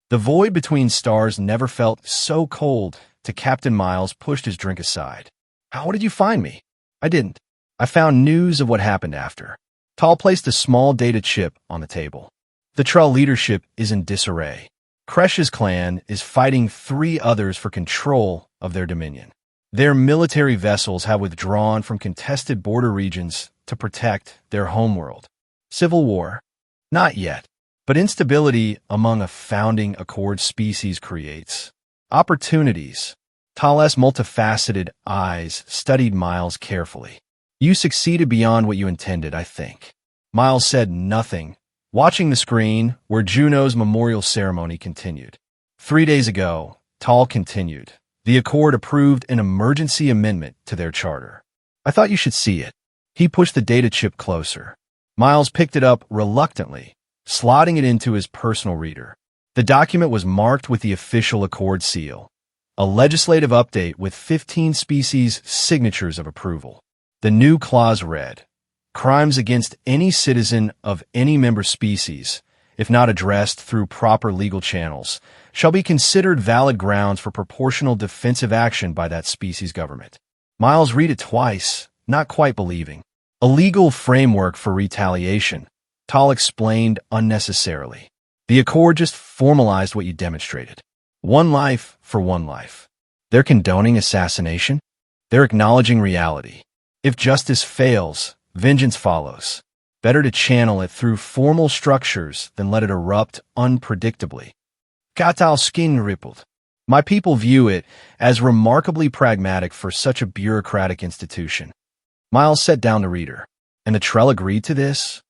The void between stars never felt so cold to Captain Miles pushed his drink aside. How did you find me? I didn't. I found news of what happened after. Tal placed a small data chip on the table. The Trell leadership is in disarray. Kresh's clan is fighting 3 others for control of their dominion. Their military vessels have withdrawn from contested border regions to protect their homeworld. Civil war? Not yet. But instability among a founding Accord species creates opportunities. Tal's multifaceted eyes studied Miles carefully. You succeeded beyond what you intended, I think. Miles said nothing, watching the screen where Juno's memorial ceremony continued. 3 days ago, Tal continued. The Accord approved an emergency amendment to their charter. I thought you should see it. He pushed the data chip closer. Miles picked it up reluctantly, slotting it into his personal reader. The document was marked with the official Accord seal, a legislative update with 15 species' signatures of approval. The new clause read, "Crimes against any citizen of any member species, if not addressed through proper legal channels, shall be considered valid grounds for proportional defensive action by that species' government." Miles read it twice, not quite believing. A legal framework for retaliation, Tal explained unnecessarily. The Accord just formalized what you demonstrated. 1 life for 1 life. They're condoning assassination? They're acknowledging reality. If justice fails, vengeance follows. Better to channel it through formal structures than let it erupt unpredictably. Katal's skin rippled. My people view it as remarkably pragmatic for such a bureaucratic institution. Miles set down the reader. And the Trell agreed to this?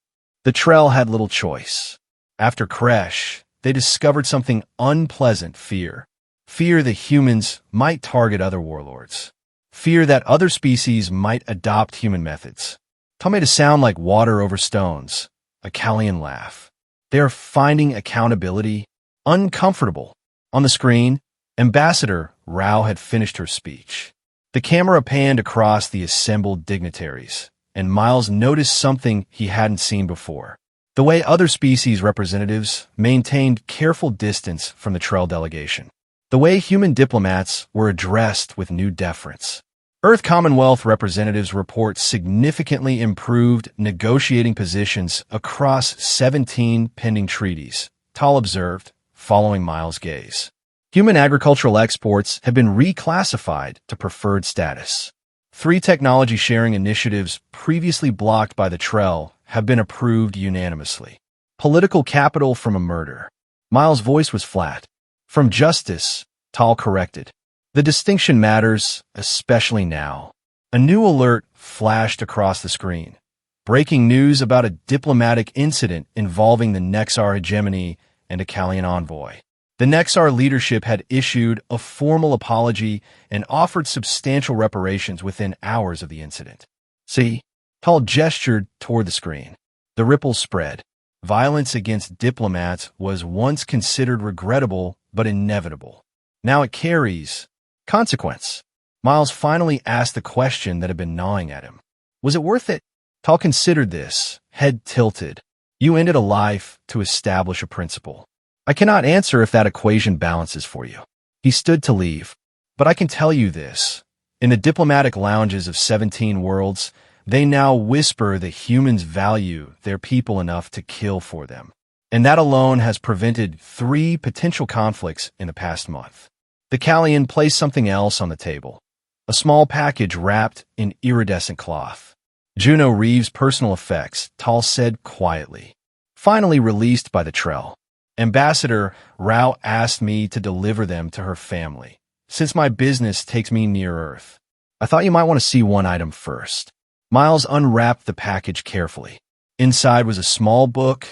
The Trell had little choice. After Kresh, they discovered something unpleasant: fear. Fear that humans might target other warlords. Fear that other species might adopt human methods. Tal made it sound like water over stones, a Callian laugh. They are finding accountability uncomfortable. On the screen, Ambassador Rao had finished her speech. The camera panned across the assembled dignitaries, and Miles noticed something he hadn't seen before. The way other species representatives maintained careful distance from the Trell delegation. The way human diplomats were addressed with new deference. Earth Commonwealth representatives report significantly improved negotiating positions across 17 pending treaties, Tal observed, following Miles' gaze. Human agricultural exports have been reclassified to preferred status. 3 technology-sharing initiatives previously blocked by the Trell have been approved unanimously. Political capital from a murder. Miles' voice was flat. From justice, Tal corrected. The distinction matters, especially now. A new alert flashed across the screen. Breaking news about a diplomatic incident involving the Nexar hegemony and a Callian envoy. The Nexar leadership had issued a formal apology and offered substantial reparations within hours of the incident. See? Tal gestured toward the screen. The ripples spread. Violence against diplomats was once considered regrettable but inevitable. Now it carries consequence. Miles finally asked the question that had been gnawing at him. Was it worth it? Tal considered this, head tilted. You ended a life to establish a principle. I cannot answer if that equation balances for you. He stood to leave. But I can tell you this. In the diplomatic lounges of 17 worlds, they now whisper that humans value their people enough to kill for them. And that alone has prevented 3 potential conflicts in the past month. The Callian placed something else on the table. A small package wrapped in iridescent cloth. Juno Reeves' personal effects, Tal said quietly. Finally released by the Trell. Ambassador Rao asked me to deliver them to her family, since my business takes me near Earth. I thought you might want to see one item first. Miles unwrapped the package carefully. Inside was a small book,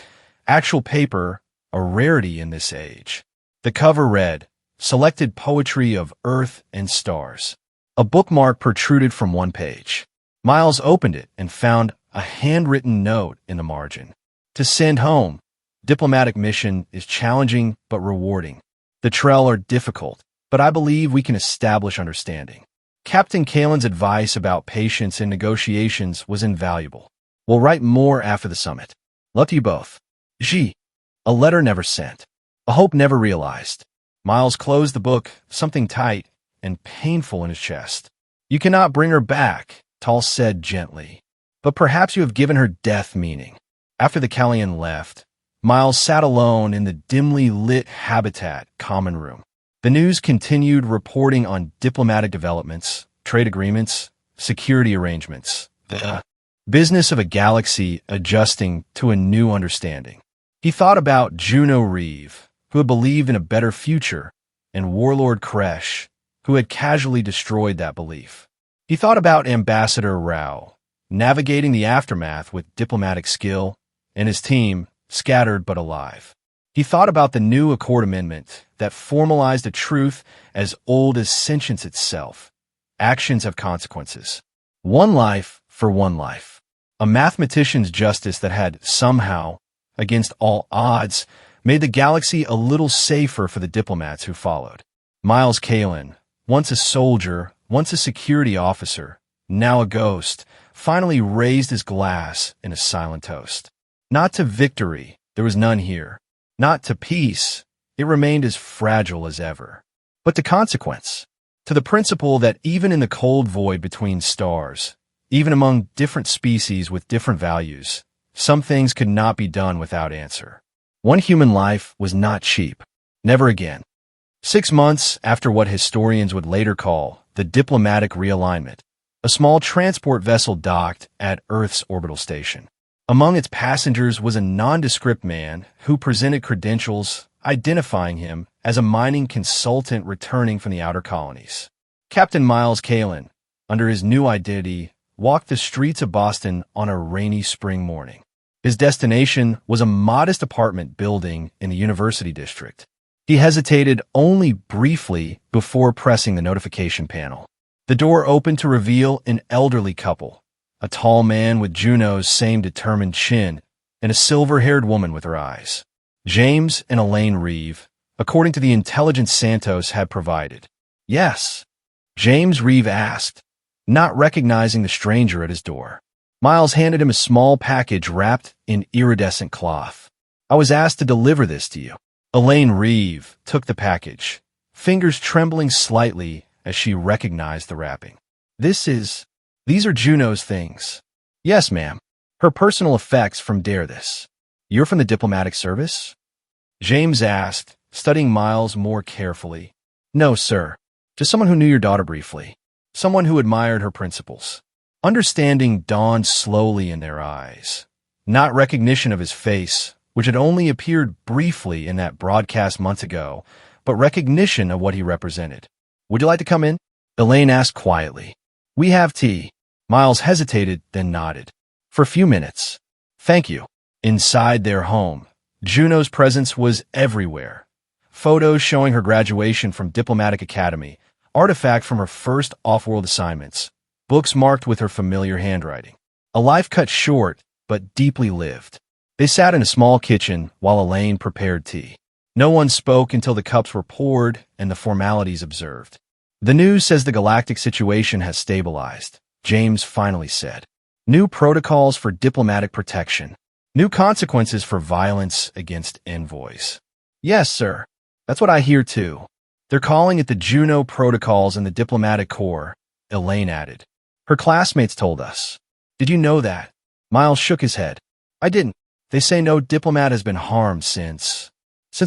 actual paper, a rarity in this age. The cover read, "Selected Poetry of Earth and Stars." A bookmark protruded from one page. Miles opened it and found a handwritten note in the margin. To send home. Diplomatic mission is challenging but rewarding. The Trell are difficult, but I believe we can establish understanding. Captain Kalen's advice about patience in negotiations was invaluable. We'll write more after the summit. Love to you both. G. A letter never sent. A hope never realized. Miles closed the book, something tight and painful in his chest. You cannot bring her back, Tal said gently. But perhaps you have given her death meaning. After the Callian left, Miles sat alone in the dimly lit habitat common room. The news continued reporting on diplomatic developments, trade agreements, security arrangements, the business of a galaxy adjusting to a new understanding. He thought about Juno Reeve, who had believed in a better future, and Warlord Kresh, who had casually destroyed that belief. He thought about Ambassador Rao, navigating the aftermath with diplomatic skill, and his team, scattered but alive. He thought about the new Accord Amendment that formalized a truth as old as sentience itself. Actions have consequences. One life for one life. A mathematician's justice that had somehow, against all odds, made the galaxy a little safer for the diplomats who followed. Miles Kalin, once a soldier, once a security officer, now a ghost, finally raised his glass in a silent toast. Not to victory, there was none here. Not to peace, it remained as fragile as ever. But to consequence, to the principle that even in the cold void between stars, even among different species with different values, some things could not be done without answer. One human life was not cheap. Never again. 6 months after what historians would later call the diplomatic realignment, a small transport vessel docked at Earth's orbital station. Among its passengers was a nondescript man who presented credentials identifying him as a mining consultant returning from the outer colonies. Captain Miles Kalin, under his new identity, walked the streets of Boston on a rainy spring morning. His destination was a modest apartment building in the University District. He hesitated only briefly before pressing the notification panel. The door opened to reveal an elderly couple, a tall man with Juno's same determined chin, and a silver-haired woman with her eyes. James and Elaine Reeve, according to the intelligence Santos had provided. Yes, James Reeve asked, not recognizing the stranger at his door. Miles handed him a small package wrapped in iridescent cloth. I was asked to deliver this to you. Elaine Reeve took the package, fingers trembling slightly as she recognized the wrapping. These are Juno's things. Yes, ma'am. Her personal effects from This. You're from the diplomatic service? James asked, studying Miles more carefully. No, sir. Just someone who knew your daughter briefly. Someone who admired her principles. Understanding dawned slowly in their eyes. Not recognition of his face, which had only appeared briefly in that broadcast months ago, but recognition of what he represented. Would you like to come in? Elaine asked quietly. We have tea. Miles hesitated, then nodded. For a few minutes. Thank you. Inside their home, Juno's presence was everywhere. Photos showing her graduation from Diplomatic Academy, artifact from her first off-world assignments, books marked with her familiar handwriting. A life cut short, but deeply lived. They sat in a small kitchen while Elaine prepared tea. No one spoke until the cups were poured and the formalities observed. The news says the galactic situation has stabilized, James finally said. New protocols for diplomatic protection. New consequences for violence against envoys. Yes, sir. That's what I hear too. They're calling it the Juno Protocols in the Diplomatic Corps, Elaine added. Her classmates told us. Did you know that? Miles shook his head. I didn't. They say no diplomat has been harmed since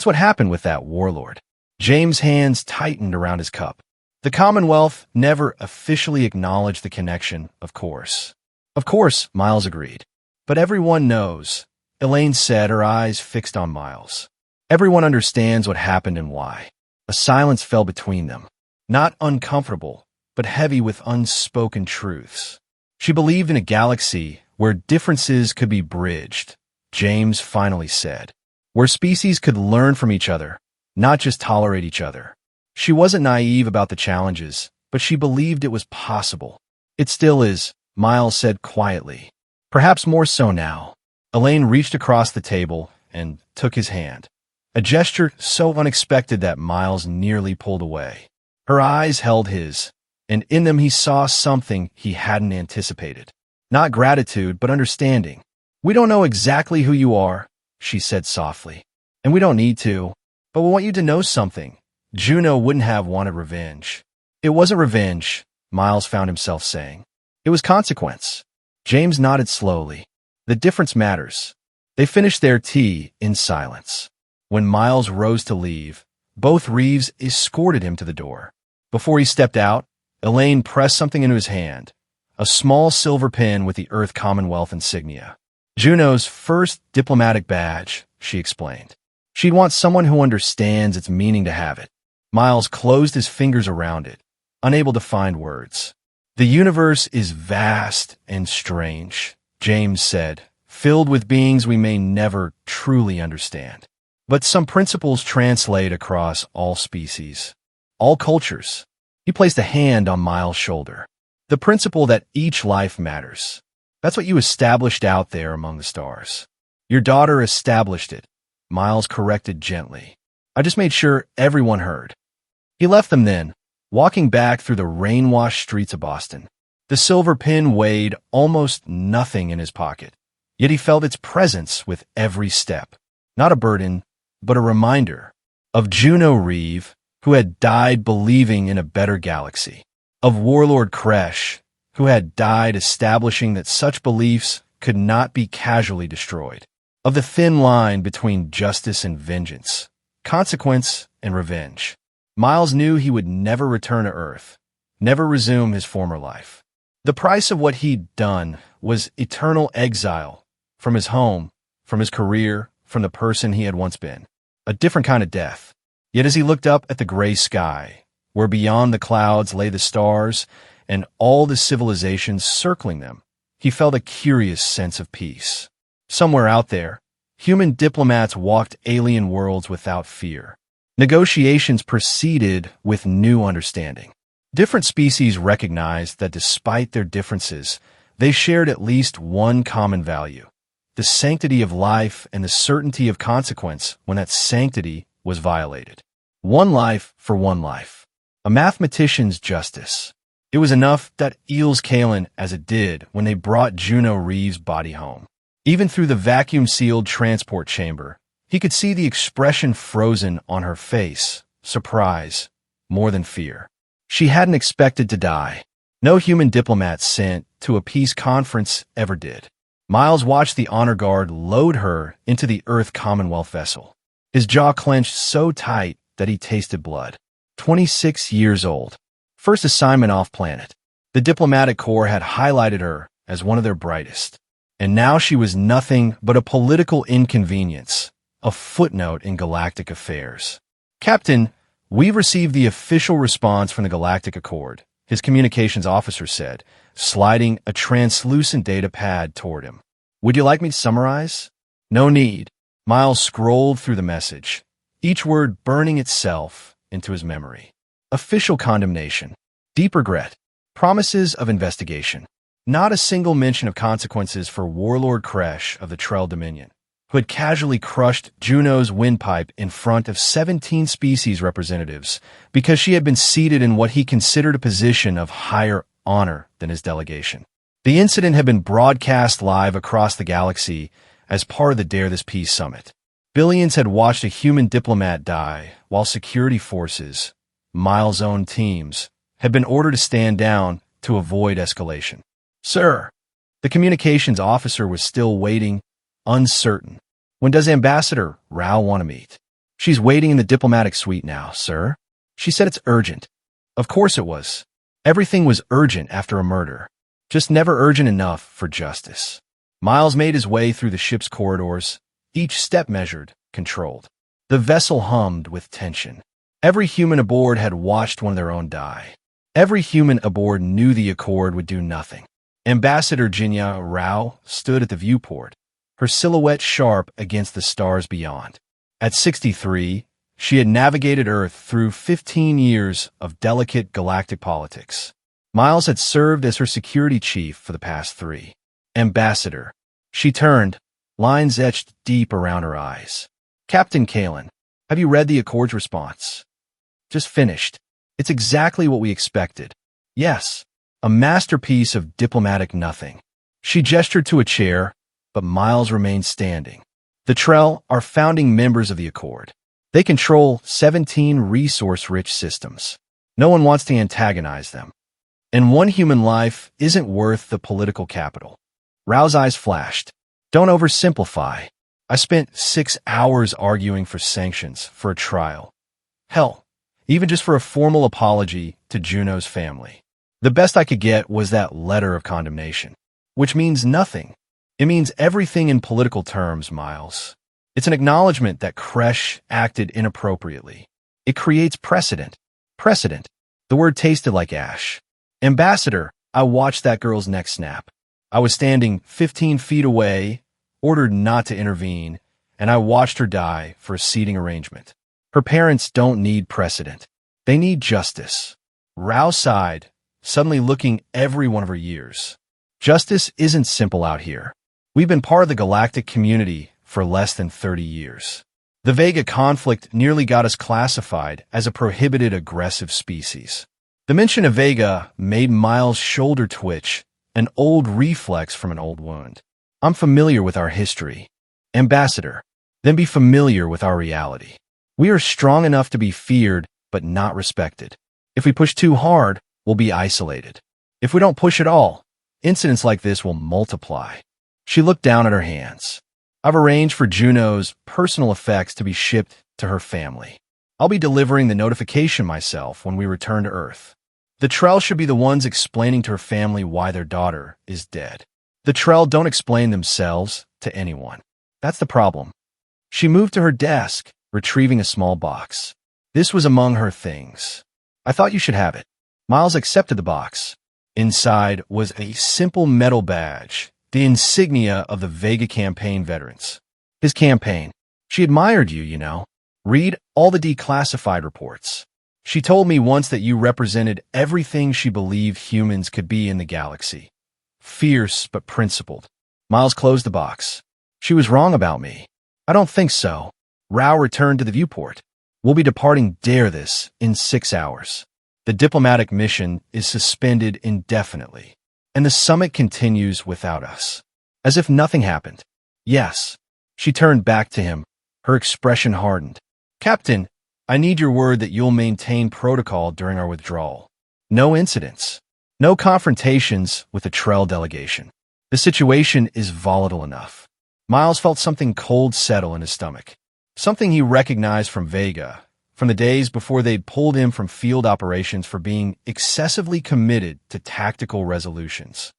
what happened with that warlord. James' hands tightened around his cup. The Commonwealth never officially acknowledged the connection, of course. Of course, Miles agreed. But everyone knows, Elaine said, her eyes fixed on Miles. Everyone understands what happened and why. A silence fell between them. Not uncomfortable, but heavy with unspoken truths. She believed in a galaxy where differences could be bridged, James finally said. Where species could learn from each other, not just tolerate each other. She wasn't naive about the challenges, but she believed it was possible. It still is, Miles said quietly. Perhaps more so now. Elaine reached across the table and took his hand. A gesture so unexpected that Miles nearly pulled away. Her eyes held his, and in them he saw something he hadn't anticipated. Not gratitude, but understanding. We don't know exactly who you are, she said softly. And we don't need to. But we want you to know something. Juno wouldn't have wanted revenge. It wasn't revenge, Miles found himself saying. It was consequence. James nodded slowly. The difference matters. They finished their tea in silence. When Miles rose to leave, both Reeves escorted him to the door. Before he stepped out, Elaine pressed something into his hand, a small silver pin with the Earth Commonwealth insignia. Juno's first diplomatic badge, she explained. She'd want someone who understands its meaning to have it. Miles closed his fingers around it, unable to find words. The universe is vast and strange, James said, filled with beings we may never truly understand. But some principles translate across all species, all cultures. He placed a hand on Miles' shoulder. The principle that each life matters. That's what you established out there among the stars. Your daughter established it, Miles corrected gently. I just made sure everyone heard. He left them then, walking back through the rain-washed streets of Boston. The silver pin weighed almost nothing in his pocket, yet he felt its presence with every step. Not a burden, but a reminder of Juno Reeve, who had died believing in a better galaxy, of Warlord Kresh, who had died establishing that such beliefs could not be casually destroyed, of the thin line between justice and vengeance, consequence and revenge. Miles knew he would never return to Earth, never resume his former life. The price of what he'd done was eternal exile from his home, from his career, from the person he had once been. A different kind of death. Yet as he looked up at the gray sky, where beyond the clouds lay the stars and all the civilizations circling them, he felt a curious sense of peace. Somewhere out there, human diplomats walked alien worlds without fear. Negotiations proceeded with new understanding. Different species recognized that despite their differences, they shared at least one common value: the sanctity of life and the certainty of consequence when that sanctity was violated. One life for one life. A mathematician's justice. It was enough that Eels Kalen as it did when they brought Juno Reeves' body home. Even through the vacuum-sealed transport chamber, he could see the expression frozen on her face, surprise, more than fear. She hadn't expected to die. No human diplomat sent to a peace conference ever did. Miles watched the honor guard load her into the Earth Commonwealth vessel. His jaw clenched so tight that he tasted blood. 26 years old. First assignment off-planet. The diplomatic corps had highlighted her as one of their brightest. And now she was nothing but a political inconvenience, a footnote in galactic affairs. Captain, we've received the official response from the Galactic Accord, his communications officer said, sliding a translucent data pad toward him. Would you like me to summarize? No need. Miles scrolled through the message, each word burning itself into his memory. Official condemnation. Deep regret. Promises of investigation. Not a single mention of consequences for Warlord Kresh of the Trell Dominion, who had casually crushed Juno's windpipe in front of 17 species representatives because she had been seated in what he considered a position of higher honor than his delegation. The incident had been broadcast live across the galaxy as part of the Dare This Peace Summit. Billions had watched a human diplomat die, while security forces, Miles' own teams, had been ordered to stand down to avoid escalation. Sir, the communications officer was still waiting, uncertain. When does Ambassador Rao want to meet? She's waiting in the diplomatic suite now, sir. She said it's urgent. Of course it was. Everything was urgent after a murder. Just never urgent enough for justice. Miles made his way through the ship's corridors, each step measured, controlled. The vessel hummed with tension. Every human aboard had watched one of their own die. Every human aboard knew the Accord would do nothing. Ambassador Jinya Rao stood at the viewport, her silhouette sharp against the stars beyond. At 63, she had navigated Earth through 15 years of delicate galactic politics. Miles had served as her security chief for the past 3. Ambassador. She turned, lines etched deep around her eyes. Captain Kalen, have you read the Accord's response? Just finished. It's exactly what we expected. Yes, a masterpiece of diplomatic nothing. She gestured to a chair, but Miles remained standing. The Trell are founding members of the Accord. They control 17 resource-rich systems. No one wants to antagonize them. And one human life isn't worth the political capital. Rao's eyes flashed. Don't oversimplify. I spent 6 hours arguing for sanctions for a trial. Hell, even just for a formal apology to Juno's family. The best I could get was that letter of condemnation, which means nothing. It means everything in political terms, Miles. It's an acknowledgement that Kresh acted inappropriately. It creates precedent. Precedent. The word tasted like ash. Ambassador, I watched that girl's neck snap. I was standing 15 feet away, ordered not to intervene, and I watched her die for a seating arrangement. Her parents don't need precedent. They need justice. Rao sighed, suddenly looking every one of her years. Justice isn't simple out here. We've been part of the galactic community for less than 30 years. The Vega conflict nearly got us classified as a prohibited aggressive species. The mention of Vega made Miles' shoulder twitch, an old reflex from an old wound. I'm familiar with our history. Ambassador, then be familiar with our reality. We are strong enough to be feared, but not respected. If we push too hard, we'll be isolated. If we don't push at all, incidents like this will multiply. She looked down at her hands. I've arranged for Juno's personal effects to be shipped to her family. I'll be delivering the notification myself when we return to Earth. The Trell should be the ones explaining to her family why their daughter is dead. The Trell don't explain themselves to anyone. That's the problem. She moved to her desk, retrieving a small box. This was among her things. I thought you should have it. Miles accepted the box. Inside was a simple metal badge, the insignia of the Vega campaign veterans. His campaign. She admired you, you know. Read all the declassified reports. She told me once that you represented everything she believed humans could be in the galaxy. Fierce but principled. Miles closed the box. She was wrong about me. I don't think so. Rao returned to the viewport. We'll be departing Dare this in 6 hours. The diplomatic mission is suspended indefinitely, and the summit continues without us. As if nothing happened. Yes. She turned back to him. Her expression hardened. Captain, I need your word that you'll maintain protocol during our withdrawal. No incidents. No confrontations with the Trell delegation. The situation is volatile enough. Miles felt something cold settle in his stomach. Something he recognized from Vega, from the days before they'd pulled him from field operations for being excessively committed to tactical resolutions.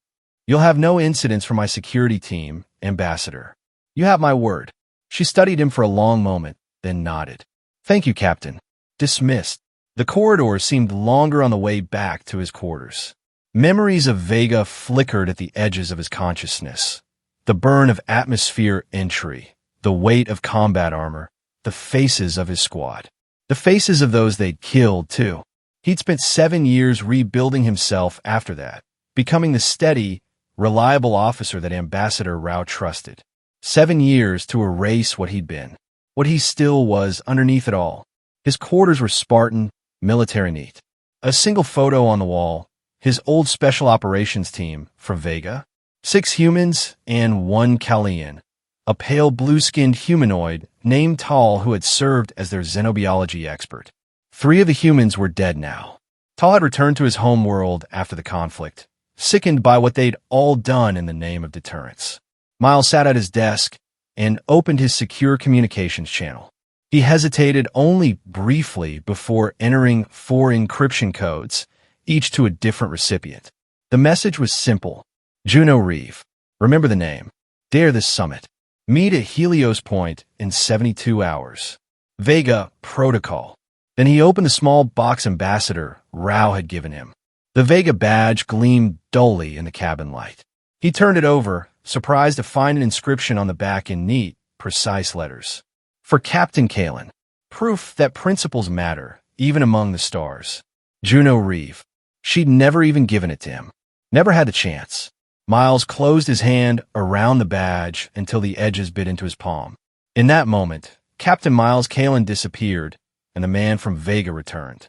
You'll have no incidents from my security team, Ambassador. You have my word. She studied him for a long moment, then nodded. Thank you, Captain. Dismissed. The corridor seemed longer on the way back to his quarters. Memories of Vega flickered at the edges of his consciousness. The burn of atmosphere entry, the weight of combat armor, the faces of his squad. The faces of those they'd killed, too. He'd spent 7 years rebuilding himself after that, becoming the steady, reliable officer that Ambassador Rao trusted. 7 years to erase what he'd been, what he still was underneath it all. His quarters were Spartan, military neat. A single photo on the wall, his old special operations team from Vega. 6 humans and 1 Kalian, a pale blue-skinned humanoid named Tal who had served as their xenobiology expert. 3 of the humans were dead now. Tal had returned to his home world after the conflict, sickened by what they'd all done in the name of deterrence. Miles sat at his desk and opened his secure communications channel. He hesitated only briefly before entering 4 encryption codes, each to a different recipient. The message was simple. Juno Reeve. Remember the name. Dare this summit. Meet at Helios Point in 72 hours. Vega Protocol. Then he opened the small box Ambassador Rao had given him. The Vega badge gleamed dully in the cabin light. He turned it over, surprised to find an inscription on the back in neat, precise letters. For Captain Kalen. Proof that principles matter, even among the stars. Juno Reeve. She'd never even given it to him. Never had the chance. Miles closed his hand around the badge until the edges bit into his palm. In that moment, Captain Miles Kalen disappeared, and the man from Vega returned.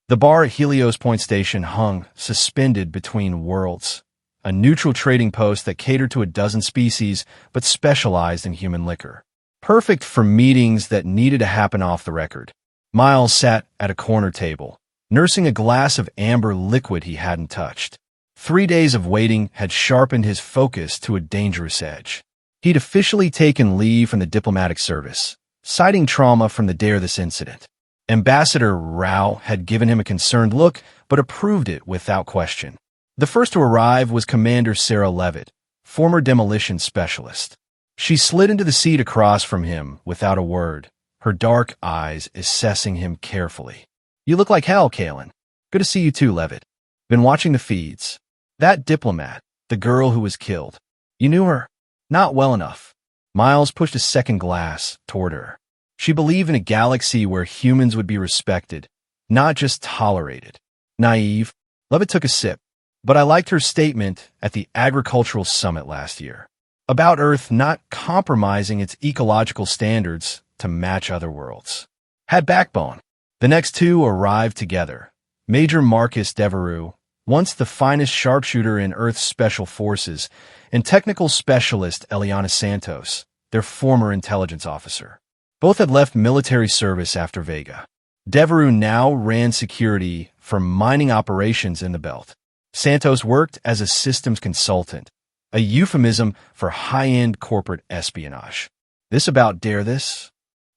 The bar at Helios Point Station hung, suspended between worlds, a neutral trading post that catered to a dozen species but specialized in human liquor. perfect for meetings that needed to happen off the record. Miles sat at a corner table, nursing a glass of amber liquid he hadn't touched. 3 days of waiting had sharpened his focus to a dangerous edge. He'd officially taken leave from the diplomatic service, citing trauma from the day of this incident. Ambassador Rao had given him a concerned look, but approved it without question. The first to arrive was Commander Sarah Levitt, former demolition specialist. She slid into the seat across from him without a word, her dark eyes assessing him carefully. "You look like hell, Kalen." "Good to see you too, Levitt. Been watching the feeds." "That diplomat, the girl who was killed. You knew her?" "Not well enough." Miles pushed a second glass toward her. She believed in a galaxy where humans would be respected, not just tolerated. Naive. Levitt took a sip. "But I liked her statement at the Agricultural Summit last year. About Earth not compromising its ecological standards to match other worlds. Had backbone." The next two arrived together. Major Marcus Devereux, once the finest sharpshooter in Earth's special forces, and technical specialist Eliana Santos, their former intelligence officer. Both had left military service after Vega. Devereux now ran security for mining operations in the belt. Santos worked as a systems consultant, a euphemism for high-end corporate espionage. "This about dare this?"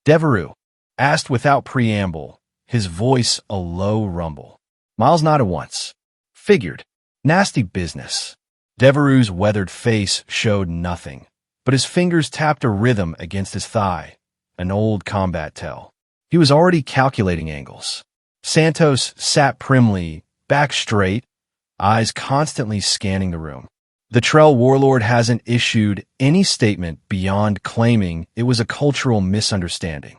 Devereux asked without preamble, his voice a low rumble. Miles nodded once. "Figured. Nasty business." Devereux's weathered face showed nothing, but his fingers tapped a rhythm against his thigh, an old combat tell. He was already calculating angles. Santos sat primly, back straight, eyes constantly scanning the room. "The Trell warlord hasn't issued any statement beyond claiming it was a cultural misunderstanding.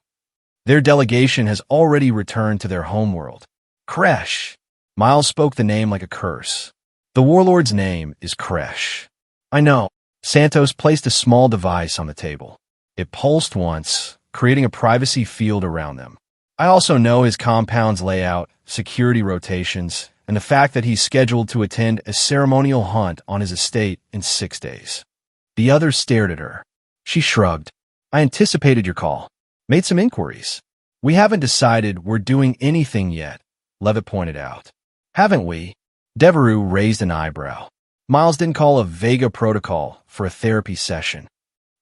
Their delegation has already returned to their homeworld. Kresh." Miles spoke the name like a curse. "The warlord's name is Kresh." "I know." Santos placed a small device on the table. It pulsed once, creating a privacy field around them. "I also know his compound's layout, security rotations, and the fact that he's scheduled to attend a ceremonial hunt on his estate in 6 days." The others stared at her. She shrugged. "I anticipated your call. Made some inquiries." "We haven't decided we're doing anything yet," Levitt pointed out. "Haven't we?" Devereux raised an eyebrow. Miles didn't call a Vega protocol for a therapy session.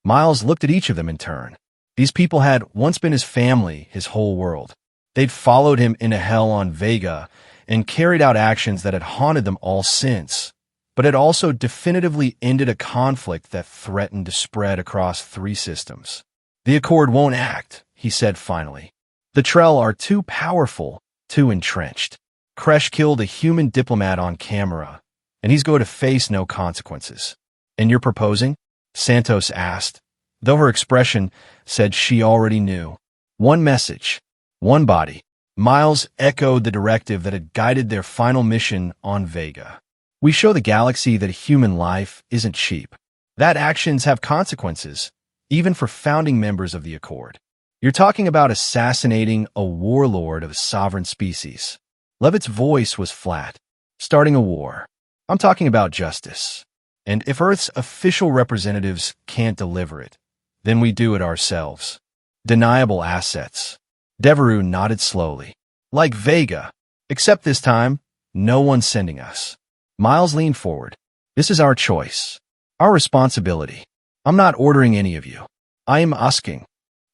Miles looked at each of them in turn. These people had once been his family, his whole world. They'd followed him into hell on Vega and carried out actions that had haunted them all since, but had also definitively ended a conflict that threatened to spread across 3 systems. "The Accord won't act," he said finally. "The Trell are too powerful, too entrenched. Kresh killed a human diplomat on camera, and he's going to face no consequences." "And you're proposing?" Santos asked, though her expression said she already knew. "One message, one body." Miles echoed the directive that had guided their final mission on Vega. "We show the galaxy that human life isn't cheap, that actions have consequences, even for founding members of the Accord. You're talking about assassinating a warlord of a sovereign species." Levitt's voice was flat. "Starting a war. I'm talking about justice. And if Earth's official representatives can't deliver it, then we do it ourselves. Deniable assets." Devereux nodded slowly. "Like Vega, except this time, no one's sending us." Miles leaned forward. "This is our choice, our responsibility. I'm not ordering any of you. I am asking."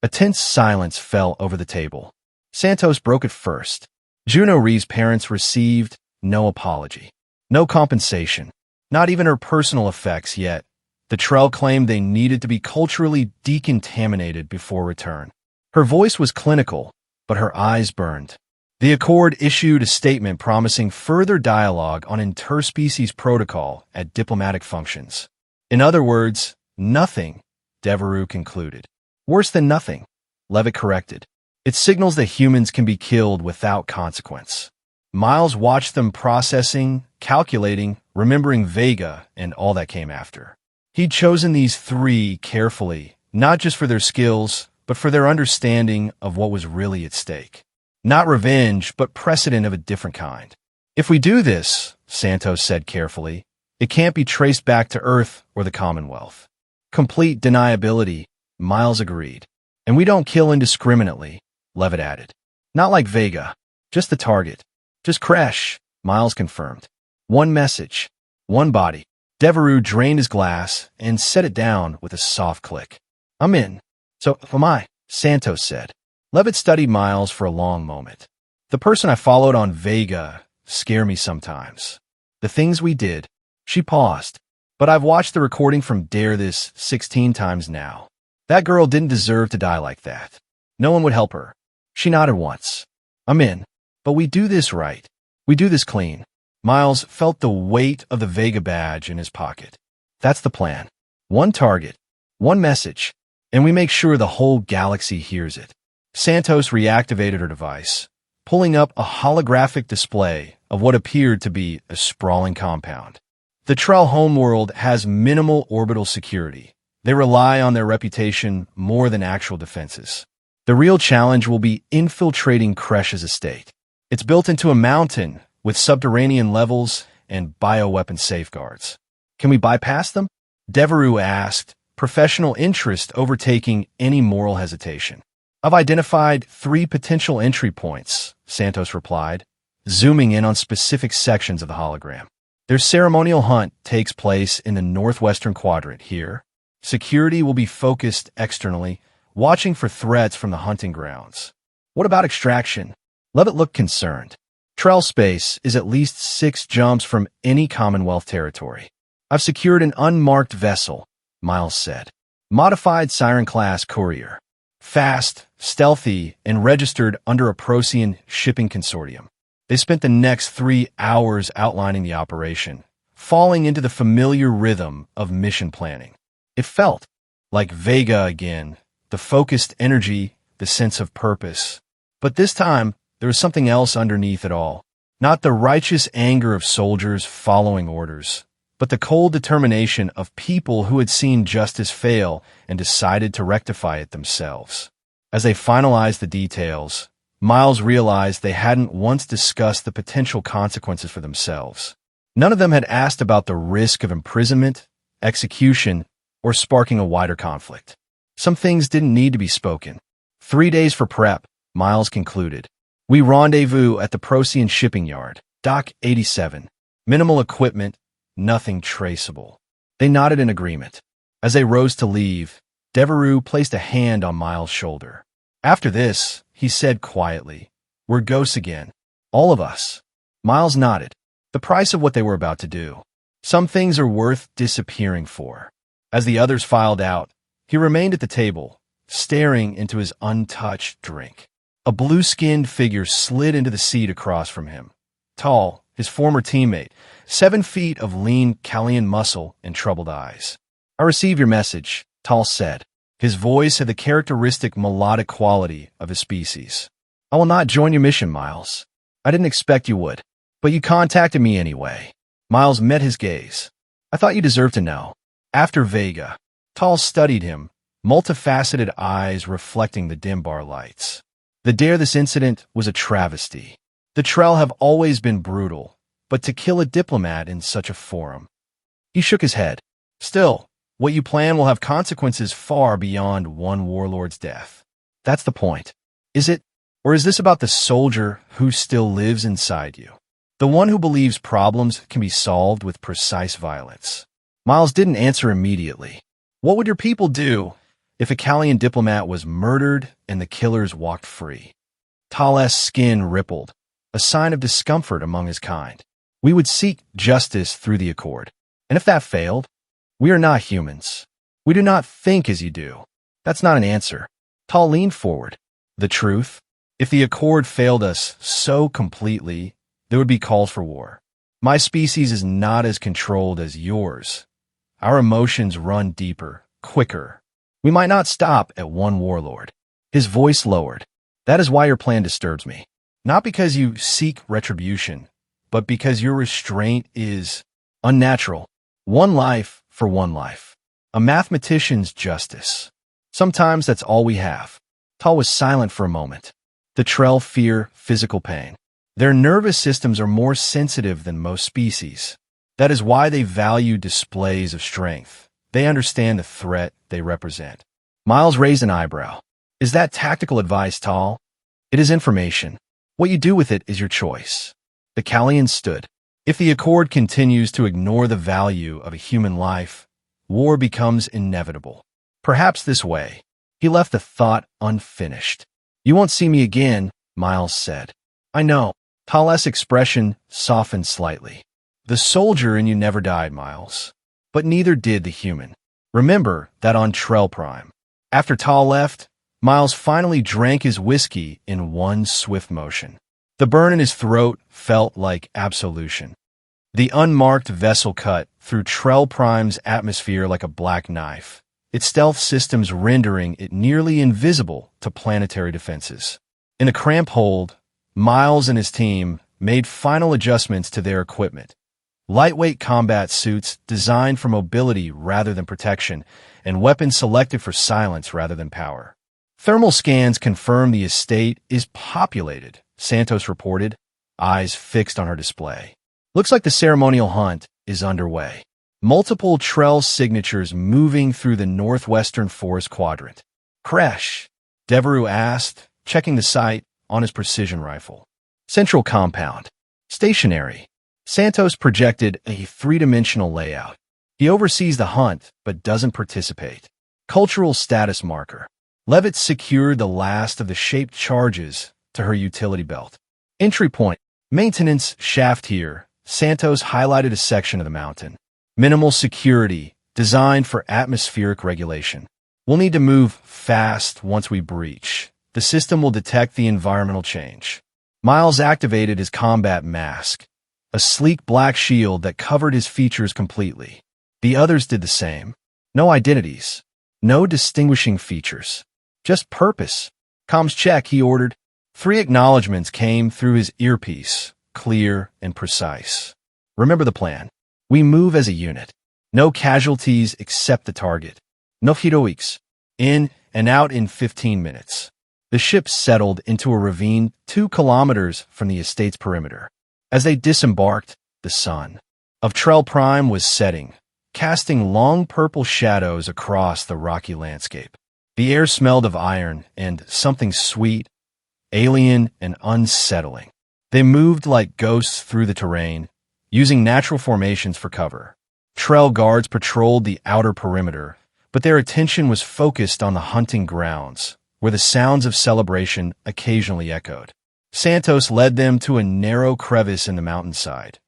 A tense silence fell over the table. Santos broke it first. Juno Reeve's parents received no apology, no compensation, not even her personal effects yet. The Trell claimed they needed to be culturally decontaminated before return. Her voice was clinical, but her eyes burned. The Accord issued a statement promising further dialogue on interspecies protocol at diplomatic functions. "In other words, nothing," Devereux concluded. "Worse than nothing," Levitt corrected. "It signals that humans can be killed without consequence." Miles watched them processing, calculating, remembering Vega and all that came after. He'd chosen these 3 carefully, not just for their skills, but for their understanding of what was really at stake. Not revenge, but precedent of a different kind. "If we do this," Santos said carefully, "it can't be traced back to Earth or the Commonwealth." Complete deniability, Miles agreed. And we don't kill indiscriminately, Levitt added. Not like Vega. Just the target. Just Kresh, Miles confirmed. One message. One body. Devereaux drained his glass and set it down with a soft click. I'm in. So am I, Santos said. Levitt studied Miles for a long moment. The person I followed on Vega scare me sometimes. The things we did. She paused. But I've watched the recording from Dare This 16 times now. That girl didn't deserve to die like that. No one would help her. She nodded once. I'm in. But we do this right. We do this clean. Miles felt the weight of the Vega badge in his pocket. That's the plan. One target. One message. And we make sure the whole galaxy hears it. Santos reactivated her device, pulling up a holographic display of what appeared to be a sprawling compound. The Trell homeworld has minimal orbital security. They rely on their reputation more than actual defenses. The real challenge will be infiltrating Kresh's estate. It's built into a mountain with subterranean levels and bioweapon safeguards. Can we bypass them? Devereaux asked, professional interest overtaking any moral hesitation. I've identified 3 potential entry points, Santos replied, zooming in on specific sections of the hologram. Their ceremonial hunt takes place in the northwestern quadrant here. Security will be focused externally, watching for threats from the hunting grounds. What about extraction? Levitt looked concerned. Trell space is at least 6 jumps from any Commonwealth territory. I've secured an unmarked vessel, Miles said. Modified Siren-class courier. Fast, stealthy, and registered under a Procyon shipping consortium. They spent the next 3 hours outlining the operation, falling into the familiar rhythm of mission planning. It felt like Vega again, the focused energy, the sense of purpose. But this time, there was something else underneath it all. Not the righteous anger of soldiers following orders, but the cold determination of people who had seen justice fail and decided to rectify it themselves. As they finalized the details, Miles realized they hadn't once discussed the potential consequences for themselves. None of them had asked about the risk of imprisonment, execution, or sparking a wider conflict. Some things didn't need to be spoken. 3 days for prep, Miles concluded. We rendezvous at the Procyon shipping yard, Dock 87. Minimal equipment, nothing traceable. They nodded in agreement. As they rose to leave, Devereaux placed a hand on Miles' shoulder. After this, he said quietly, we're ghosts again. All of us. Miles nodded. The price of what they were about to do. Some things are worth disappearing for. As the others filed out, he remained at the table, staring into his untouched drink. A blue-skinned figure slid into the seat across from him. Tall, his former teammate, 7 feet of lean Callian muscle and troubled eyes. I receive your message, Tall said. His voice had the characteristic melodic quality of his species. I will not join your mission, Miles. I didn't expect you would, but you contacted me anyway. Miles met his gaze. I thought you deserved to know. After Vega, Tall studied him, multifaceted eyes reflecting the dim bar lights. The Dare This incident was a travesty. The Trell have always been brutal, but to kill a diplomat in such a forum. He shook his head. Still, what you plan will have consequences far beyond one warlord's death. That's the point. Is it? Or is this about the soldier who still lives inside you? The one who believes problems can be solved with precise violence. Miles didn't answer immediately. What would your people do if a Callian diplomat was murdered and the killers walked free? Tal's skin rippled, a sign of discomfort among his kind. We would seek justice through the Accord. And if that failed, we are not humans. We do not think as you do. That's not an answer. Tal leaned forward. The truth? If the Accord failed us so completely, there would be calls for war. My species is not as controlled as yours. Our emotions run deeper, quicker. We might not stop at one warlord. His voice lowered. That is why your plan disturbs me. Not because you seek retribution, but because your restraint is unnatural. One life for one life. A mathematician's justice. Sometimes that's all we have. Tal was silent for a moment. The Trell fear physical pain. Their nervous systems are more sensitive than most species. That is why they value displays of strength. They understand the threat they represent. Miles raised an eyebrow. Is that tactical advice, Tal? It is information. What you do with it is your choice. The Callian stood. If the Accord continues to ignore the value of a human life, war becomes inevitable. Perhaps this way. He left the thought unfinished. You won't see me again, Miles said. I know. Tal's expression softened slightly. The soldier in you never died, Miles. But neither did the human. Remember that on Trell Prime. After Tal left, Miles finally drank his whiskey in one swift motion. The burn in his throat felt like absolution. The unmarked vessel cut through Trell Prime's atmosphere like a black knife, its stealth systems rendering it nearly invisible to planetary defenses. In a cramp hold, Miles and his team made final adjustments to their equipment. Lightweight combat suits designed for mobility rather than protection, and weapons selected for silence rather than power. Thermal scans confirm the estate is populated, Santos reported, eyes fixed on her display. Looks like the ceremonial hunt is underway. Multiple Trell signatures moving through the northwestern forest quadrant. Crash, Devereaux asked, checking the site on his precision rifle. Central compound. Stationary. Santos projected a three-dimensional layout. He oversees the hunt, but doesn't participate. Cultural status marker. Levitt secured the last of the shaped charges to her utility belt. Entry point. Maintenance shaft here. Santos highlighted a section of the mountain. Minimal security, designed for atmospheric regulation. We'll need to move fast once we breach. The system will detect the environmental change. Miles activated his combat mask, a sleek black shield that covered his features completely. The others did the same. No identities. No distinguishing features. Just purpose. Comms check, he ordered. 3 acknowledgments came through his earpiece, clear and precise. Remember the plan. We move as a unit. No casualties except the target. No heroics. In and out in 15 minutes. The ship settled into a ravine 2 kilometers from the estate's perimeter. As they disembarked, the sun of Trell Prime was setting, casting long purple shadows across the rocky landscape. The air smelled of iron and something sweet, alien, and unsettling. They moved like ghosts through the terrain, using natural formations for cover. Trell guards patrolled the outer perimeter, but their attention was focused on the hunting grounds, where the sounds of celebration occasionally echoed. Santos led them to a narrow crevice in the mountainside,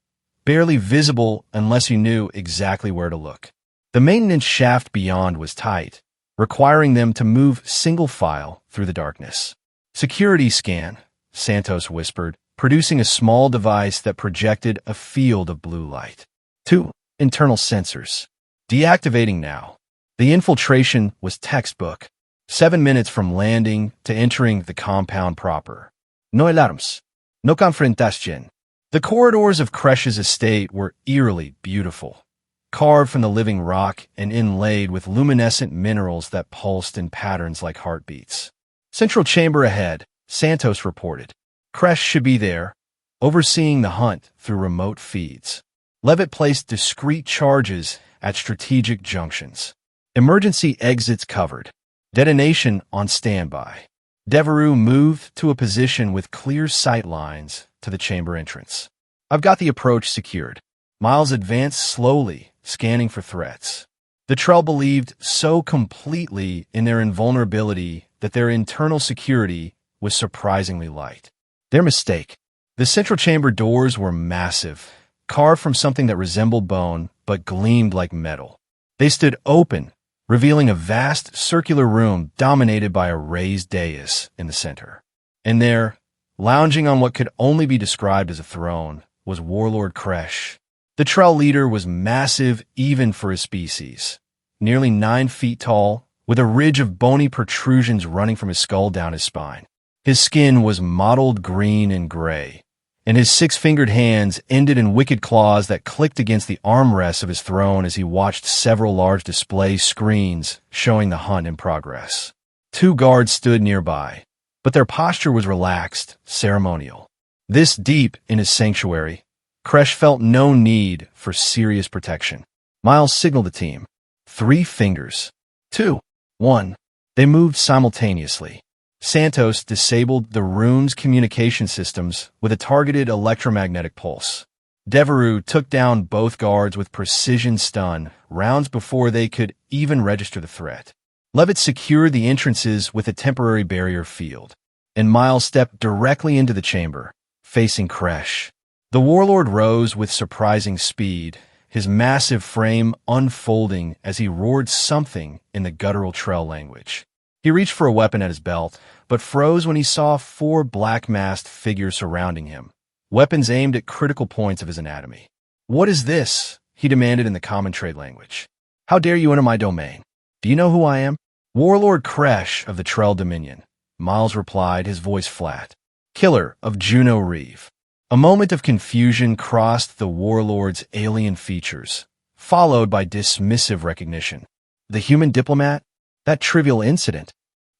barely visible unless you knew exactly where to look. The maintenance shaft beyond was tight, requiring them to move single file through the darkness. Security scan, Santos whispered, producing a small device that projected a field of blue light. 2 internal sensors. Deactivating now. The infiltration was textbook. 7 minutes from landing to entering the compound proper. No alarms. No confrontation. The corridors of Kresh's estate were eerily beautiful, carved from the living rock and inlaid with luminescent minerals that pulsed in patterns like heartbeats. Central chamber ahead, Santos reported. Kresh should be there, overseeing the hunt through remote feeds. Levitt placed discrete charges at strategic junctions. Emergency exits covered. Detonation on standby. Devereaux moved to a position with clear sight lines to the chamber entrance. I've got the approach secured. Miles advanced slowly, scanning for threats. The Trell believed so completely in their invulnerability that their internal security was surprisingly light. Their mistake. The central chamber doors were massive, carved from something that resembled bone but gleamed like metal. They stood open, revealing a vast circular room dominated by a raised dais in the center. And there, lounging on what could only be described as a throne, was Warlord Kresh. The Trell leader was massive even for his species, nearly 9 feet tall, with a ridge of bony protrusions running from his skull down his spine. His skin was mottled green and gray, and his 6-fingered hands ended in wicked claws that clicked against the armrests of his throne as he watched several large display screens showing the hunt in progress. 2 guards stood nearby, but their posture was relaxed, ceremonial. This deep in his sanctuary, Kresh felt no need for serious protection. Miles signaled the team. 3 fingers. 2. 1. They moved simultaneously. Santos disabled the rune's communication systems with a targeted electromagnetic pulse. Devereux took down both guards with precision stun, rounds before they could even register the threat. Levitt secured the entrances with a temporary barrier field, and Miles stepped directly into the chamber, facing Kresh. The warlord rose with surprising speed, his massive frame unfolding as he roared something in the guttural Trell language. He reached for a weapon at his belt, but froze when he saw 4 black-masked figures surrounding him, weapons aimed at critical points of his anatomy. "What is this?" he demanded in the common trade language. "How dare you enter my domain? Do you know who I am?" "Warlord Kresh of the Trell Dominion," Miles replied, his voice flat. "Killer of Juno Reeve." A moment of confusion crossed the warlord's alien features, followed by dismissive recognition. The human diplomat? That trivial incident.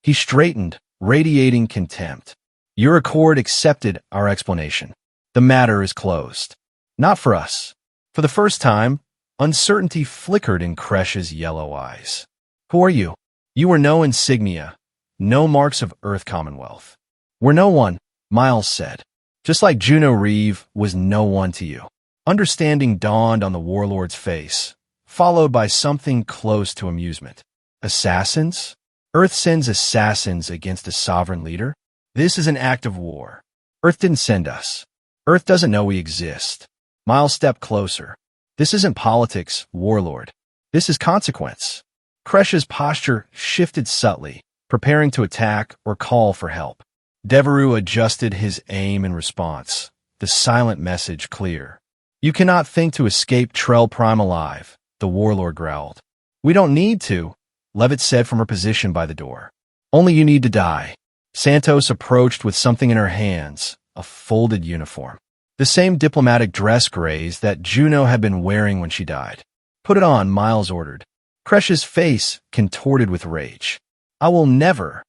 He straightened, radiating contempt. "Your accord accepted our explanation. The matter is closed." "Not for us." For the first time, uncertainty flickered in Kresh's yellow eyes. "Who are you?" "You are no insignia, no marks of Earth Commonwealth." "We're no one," Miles said. "Just like Juno Reeve was no one to you." Understanding dawned on the warlord's face, followed by something close to amusement. "Assassins? Earth sends assassins against a sovereign leader? This is an act of war. Earth didn't send us. Earth doesn't know we exist." Miles stepped closer. "This isn't politics, warlord. This is consequence." Kresh's posture shifted subtly, preparing to attack or call for help. Devereux adjusted his aim in response, the silent message clear. "You cannot think to escape Trell Prime alive," the warlord growled. "We don't need to," Levitt said from her position by the door. "Only you need to die." Santos approached with something in her hands, a folded uniform. The same diplomatic dress grays that Juno had been wearing when she died. "Put it on," Miles ordered. Kresh's face contorted with rage. "I will never."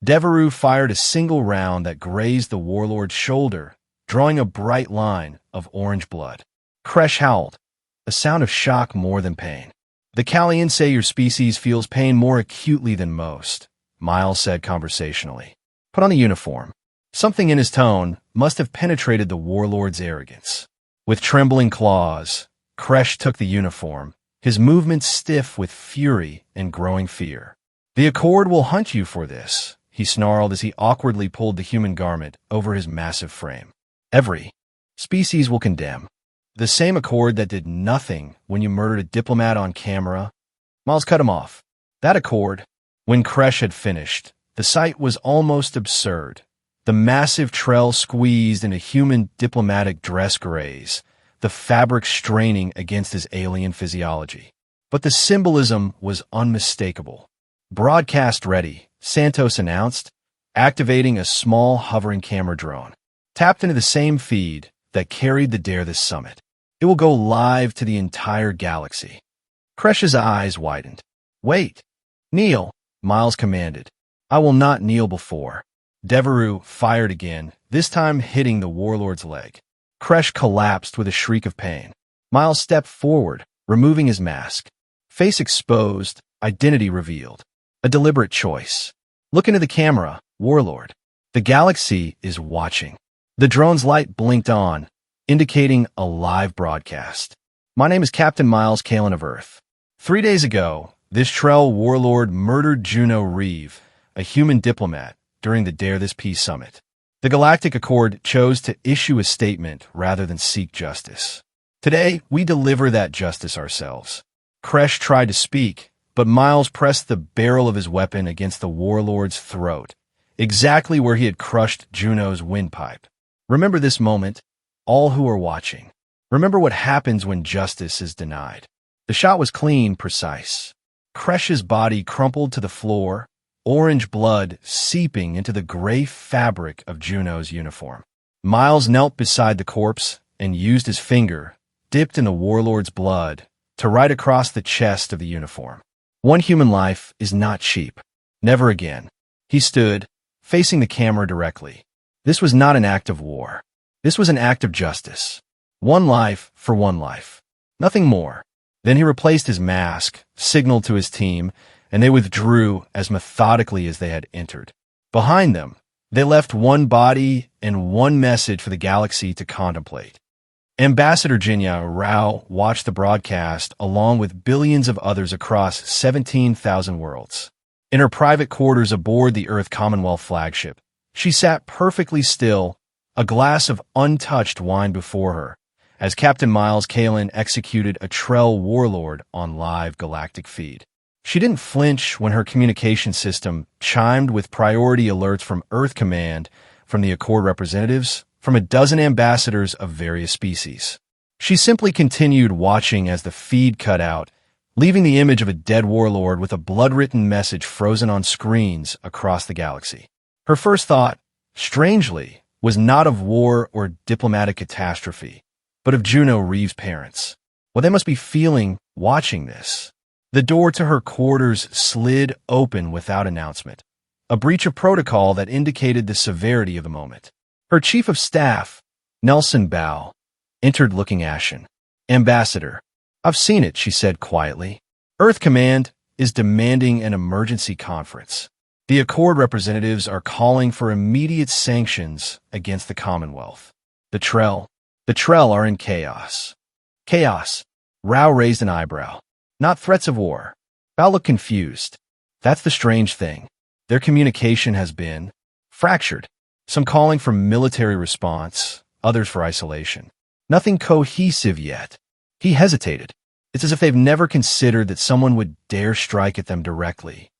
Devereux fired a single round that grazed the warlord's shoulder, drawing a bright line of orange blood. Kresh howled, a sound of shock more than pain. "The Callians say your species feels pain more acutely than most," Miles said conversationally. "Put on the uniform." Something in his tone must have penetrated the warlord's arrogance. With trembling claws, Kresh took the uniform, his movements stiff with fury and growing fear. "The Accord will hunt you for this," he snarled as he awkwardly pulled the human garment over his massive frame. "Every species will condemn. The same Accord that did nothing when you murdered a diplomat on camera." Miles cut him off. "That Accord." When Kresh had finished, the sight was almost absurd. The massive Trell squeezed into human diplomatic dress grays, the fabric straining against his alien physiology. But the symbolism was unmistakable. "Broadcast ready," Santos announced, activating a small hovering camera drone. Tapped into the same feed that carried the Dare This summit. It will go live to the entire galaxy. Kresh's eyes widened. "Wait. Kneel," Miles commanded. "I will not kneel before." Devereux fired again, this time hitting the warlord's leg. Kresh collapsed with a shriek of pain. Miles stepped forward, removing his mask. Face exposed, identity revealed. A deliberate choice. "Look into the camera, warlord. The galaxy is watching." The drone's light blinked on, indicating a live broadcast. "My name is Captain Miles Kalen of Earth. 3 days ago, this Trell warlord murdered Juno Reeve, a human diplomat, during the Dare This Peace Summit. The Galactic Accord chose to issue a statement rather than seek justice. Today, we deliver that justice ourselves." Kresh tried to speak, but Miles pressed the barrel of his weapon against the warlord's throat, exactly where he had crushed Juno's windpipe. "Remember this moment, all who are watching. Remember what happens when justice is denied." The shot was clean, precise. Kresh's body crumpled to the floor, orange blood seeping into the gray fabric of Juno's uniform. Miles knelt beside the corpse and used his finger, dipped in the warlord's blood, to write across the chest of the uniform. "One human life is not cheap. Never again." He stood, facing the camera directly. This was not an act of war. This was an act of justice. One life for one life. Nothing more. Then he replaced his mask, signaled to his team, and they withdrew as methodically as they had entered. Behind them, they left one body and one message for the galaxy to contemplate. Ambassador Jinya Rao watched the broadcast along with billions of others across 17,000 worlds. In her private quarters aboard the Earth Commonwealth flagship, she sat perfectly still, a glass of untouched wine before her, as Captain Miles Kalin executed a Trell warlord on live galactic feed. She didn't flinch when her communication system chimed with priority alerts from Earth Command, from the Accord representatives, from a dozen ambassadors of various species. She simply continued watching as the feed cut out, leaving the image of a dead warlord with a blood-written message frozen on screens across the galaxy. Her first thought, strangely, was not of war or diplomatic catastrophe, but of Juno Reeves' parents. What they must be feeling watching this. The door to her quarters slid open without announcement, a breach of protocol that indicated the severity of the moment. Her chief of staff, Nelson Bow, entered looking ashen. "Ambassador, I've seen it," she said quietly. "Earth Command is demanding an emergency conference. The Accord representatives are calling for immediate sanctions against the Commonwealth. The Trell are in chaos." "Chaos?" Rao raised an eyebrow. "Not threats of war." Bow looked confused. "That's the strange thing. Their communication has been fractured. Some calling for military response, others for isolation. Nothing cohesive yet." He hesitated. It's as if they've never considered that someone would dare strike at them directly.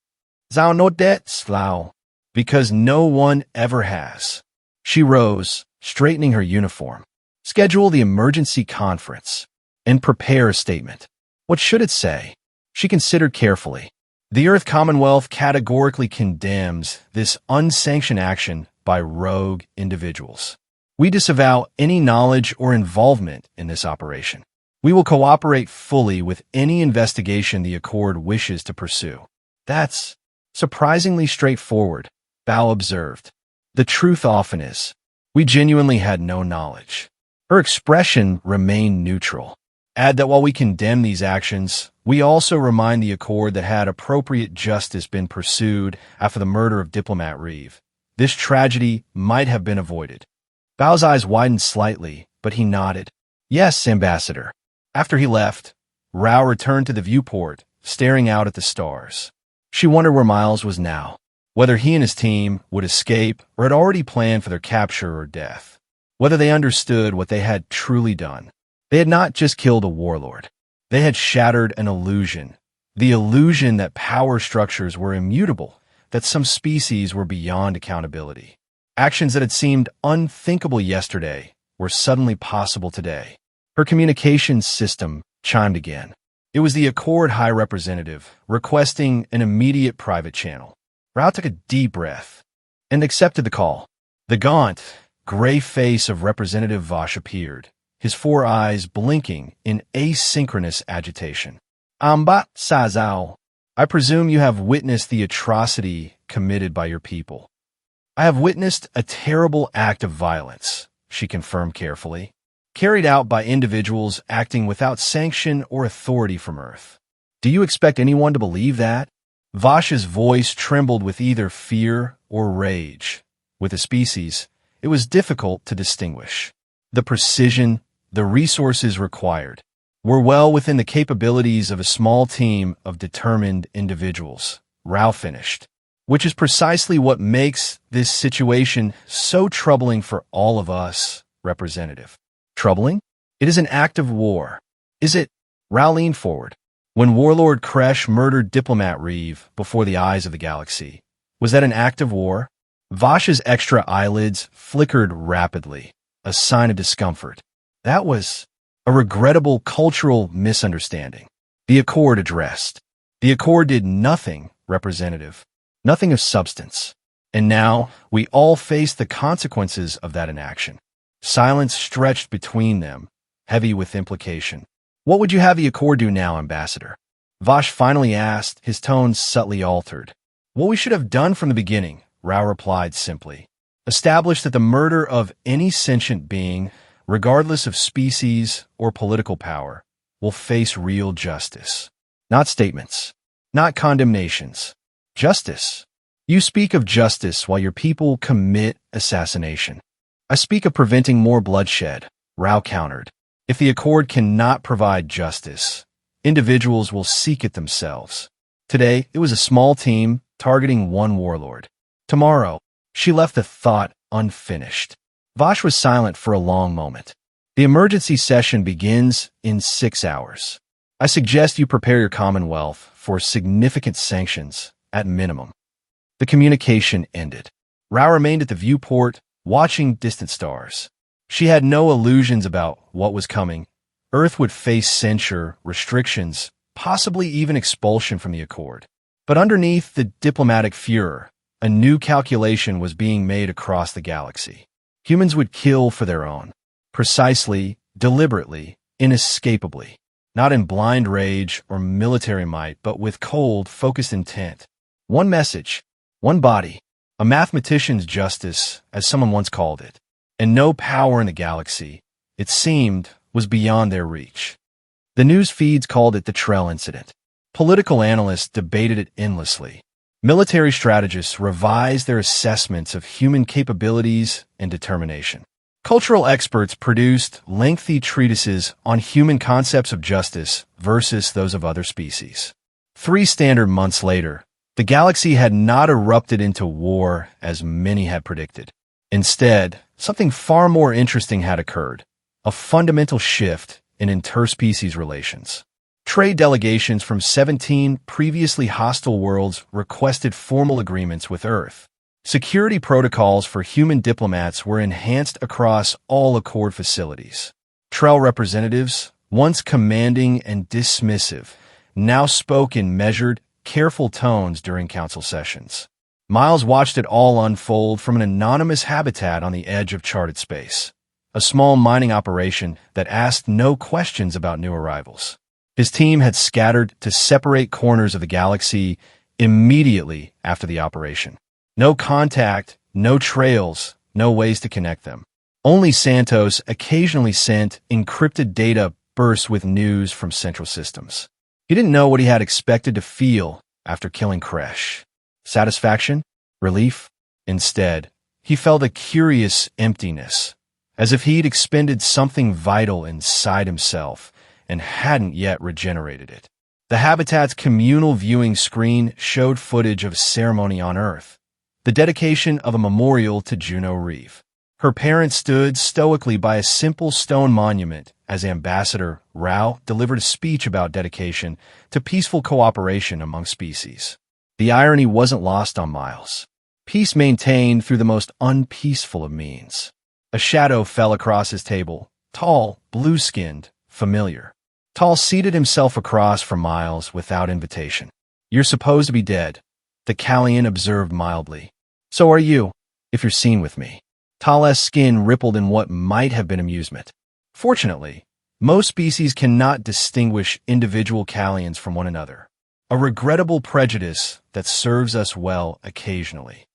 "Zao no det, Slough." "Because no one ever has." She rose, straightening her uniform. "Schedule the emergency conference and prepare a statement." What should it say? She considered carefully. The Earth Commonwealth categorically condemns this unsanctioned action by rogue individuals. "We disavow any knowledge or involvement in this operation. We will cooperate fully with any investigation the Accord wishes to pursue." "That's surprisingly straightforward," Bao observed. "The truth often is. We genuinely had no knowledge." Her expression remained neutral. "Add that while we condemn these actions, we also remind the Accord that had appropriate justice been pursued after the murder of Diplomat Reeve, this tragedy might have been avoided." Bao's eyes widened slightly, but he nodded. "Yes, Ambassador." After he left, Rao returned to the viewport, staring out at the stars. She wondered where Miles was now, whether he and his team would escape or had already planned for their capture or death, whether they understood what they had truly done. They had not just killed a warlord. They had shattered an illusion, the illusion that power structures were immutable, that some species were beyond accountability. Actions that had seemed unthinkable yesterday were suddenly possible today. Her communications system chimed again. It was the Accord High Representative requesting an immediate private channel. Rao took a deep breath and accepted the call. The gaunt, gray face of Representative Vosh appeared, his four eyes blinking in asynchronous agitation. "Ambat Sazao, I presume you have witnessed the atrocity committed by your people." "I have witnessed a terrible act of violence," she confirmed carefully, "carried out by individuals acting without sanction or authority from Earth." "Do you expect anyone to believe that?" Vosh's voice trembled with either fear or rage. With the species, it was difficult to distinguish. The precision, the resources required, were well within the capabilities of a small team of determined individuals, Rao finished, which is precisely what makes this situation so troubling for all of us, Representative. Troubling? It is an act of war. Is it? Rao leaned forward. When Warlord Kresh murdered Diplomat Reeve before the eyes of the galaxy, was that an act of war? Vosh's extra eyelids flickered rapidly, a sign of discomfort. That was a regrettable cultural misunderstanding. The Accord addressed. The Accord did nothing, Representative. Nothing of substance. And now we all face the consequences of that inaction. Silence stretched between them, heavy with implication. "What would you have the Accord do now, Ambassador?" Vosh finally asked, his tone subtly altered. "What we should have done from the beginning," Rao replied simply. "Establish that the murder of any sentient being, regardless of species or political power, will face real justice. Not statements. not condemnations. Justice. You speak of justice while your people commit assassination. I speak of preventing more bloodshed, Rao countered. If the Accord cannot provide justice, individuals will seek it themselves. Today, it was a small team targeting one warlord. Tomorrow, she left the thought unfinished. Vash was silent for a long moment. The emergency session begins in 6 hours. I suggest you prepare your Commonwealth for significant sanctions, at minimum. The communication ended. Rao remained at the viewport, watching distant stars. She had no illusions about what was coming. Earth would face censure, restrictions, possibly even expulsion from the Accord. But underneath the diplomatic furor, a new calculation was being made across the galaxy. Humans would kill for their own. Precisely, deliberately, inescapably. Not in blind rage or military might, but with cold, focused intent. One message, one body, a mathematician's justice, as someone once called it. And no power in the galaxy, it seemed, was beyond their reach. The news feeds called it the Trell Incident. Political analysts debated it endlessly. Military strategists revised their assessments of human capabilities and determination. Cultural experts produced lengthy treatises on human concepts of justice versus those of other species. 3 standard months later, the galaxy had not erupted into war as many had predicted. Instead, something far more interesting had occurred, a fundamental shift in interspecies relations. Trade delegations from 17 previously hostile worlds requested formal agreements with Earth. Security protocols for human diplomats were enhanced across all Accord facilities. Trell representatives, once commanding and dismissive, now spoke in measured, careful tones during council sessions. Miles watched it all unfold from an anonymous habitat on the edge of charted space, a small mining operation that asked no questions about new arrivals. His team had scattered to separate corners of the galaxy immediately after the operation. No contact, no trails, no ways to connect them. Only Santos occasionally sent encrypted data bursts with news from central systems. He didn't know what he had expected to feel after killing Kresh. Satisfaction? Relief? Instead, he felt a curious emptiness, as if he'd expended something vital inside himself and hadn't yet regenerated it. The habitat's communal viewing screen showed footage of a ceremony on Earth, the dedication of a memorial to Juno Reeve. Her parents stood stoically by a simple stone monument as Ambassador Rao delivered a speech about dedication to peaceful cooperation among species. The irony wasn't lost on Miles. Peace maintained through the most unpeaceful of means. A shadow fell across his table, tall, blue-skinned, familiar. Tal seated himself across from Miles without invitation. "You're supposed to be dead," the Callian observed mildly. "So are you, if you're seen with me." Tal's skin rippled in what might have been amusement. Fortunately, most species cannot distinguish individual Callians from one another, a regrettable prejudice that serves us well occasionally.